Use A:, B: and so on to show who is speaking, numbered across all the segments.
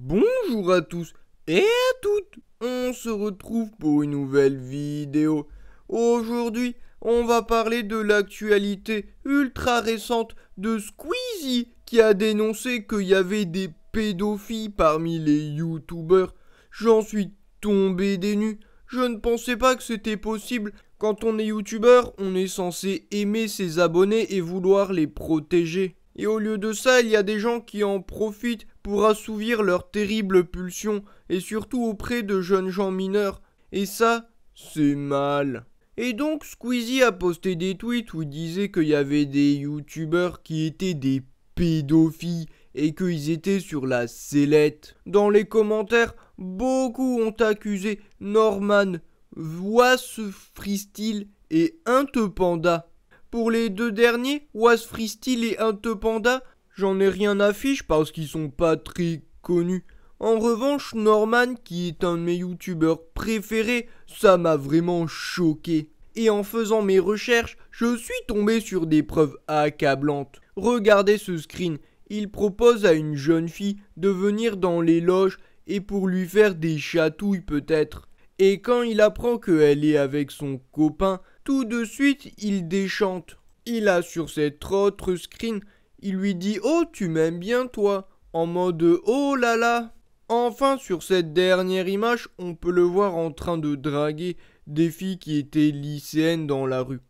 A: Bonjour à tous et à toutes, on se retrouve pour une nouvelle vidéo. Aujourd'hui, on va parler de l'actualité ultra récente de Squeezie qui a dénoncé qu'il y avait des pédophiles parmi les youtubeurs. J'en suis tombé des nues, je ne pensais pas que c'était possible. Quand on est youtubeur, on est censé aimer ses abonnés et vouloir les protéger. Et au lieu de ça, il y a des gens qui en profitent pour assouvir leurs terribles pulsions, et surtout auprès de jeunes gens mineurs. Et ça, c'est mal. Et donc Squeezie a posté des tweets où il disait qu'il y avait des youtubeurs qui étaient des pédophiles et qu'ils étaient sur la sellette. Dans les commentaires, beaucoup ont accusé Norman, Was Freestyle et Intepanda. Pour les deux derniers, Was Freestyle et Intepanda, j'en ai rien à fiche parce qu'ils sont pas très connus. En revanche, Norman, qui est un de mes youtubeurs préférés, ça m'a vraiment choqué. Et en faisant mes recherches, je suis tombé sur des preuves accablantes. Regardez ce screen. Il propose à une jeune fille de venir dans les loges et pour lui faire des chatouilles peut-être. Et quand il apprend qu'elle est avec son copain, tout de suite il déchante. Il a sur cet autre screen, il lui dit « Oh, tu m'aimes bien toi ?» en mode « Oh là là !» Enfin, sur cette dernière image, on peut le voir en train de draguer des filles qui étaient lycéennes dans la rue.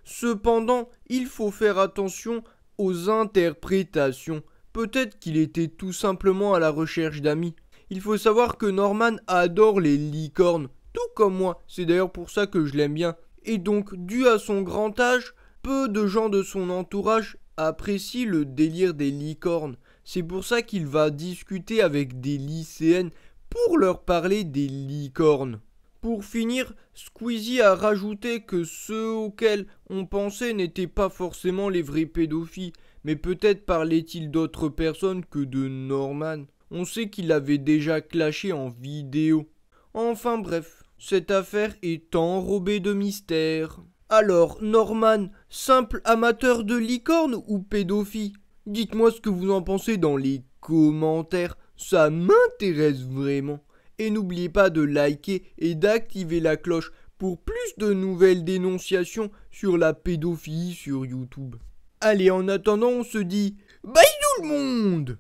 A: Cependant, il faut faire attention aux interprétations. Peut-être qu'il était tout simplement à la recherche d'amis. Il faut savoir que Norman adore les licornes, tout comme moi. C'est d'ailleurs pour ça que je l'aime bien. Et donc, dû à son grand âge, peu de gens de son entourage apprécient le délire des licornes. C'est pour ça qu'il va discuter avec des lycéennes pour leur parler des licornes. Pour finir, Squeezie a rajouté que ceux auxquels on pensait n'étaient pas forcément les vrais pédophiles, mais peut-être parlait-il d'autres personnes que de Norman. On sait qu'il avait déjà clashé en vidéo. Enfin bref, cette affaire est enrobée de mystère. Alors, Norman, simple amateur de licorne ou pédophile? Dites-moi ce que vous en pensez dans les commentaires, ça m'intéresse vraiment. Et n'oubliez pas de liker et d'activer la cloche pour plus de nouvelles dénonciations sur la pédophilie sur YouTube. Allez, en attendant, on se dit bye tout le monde!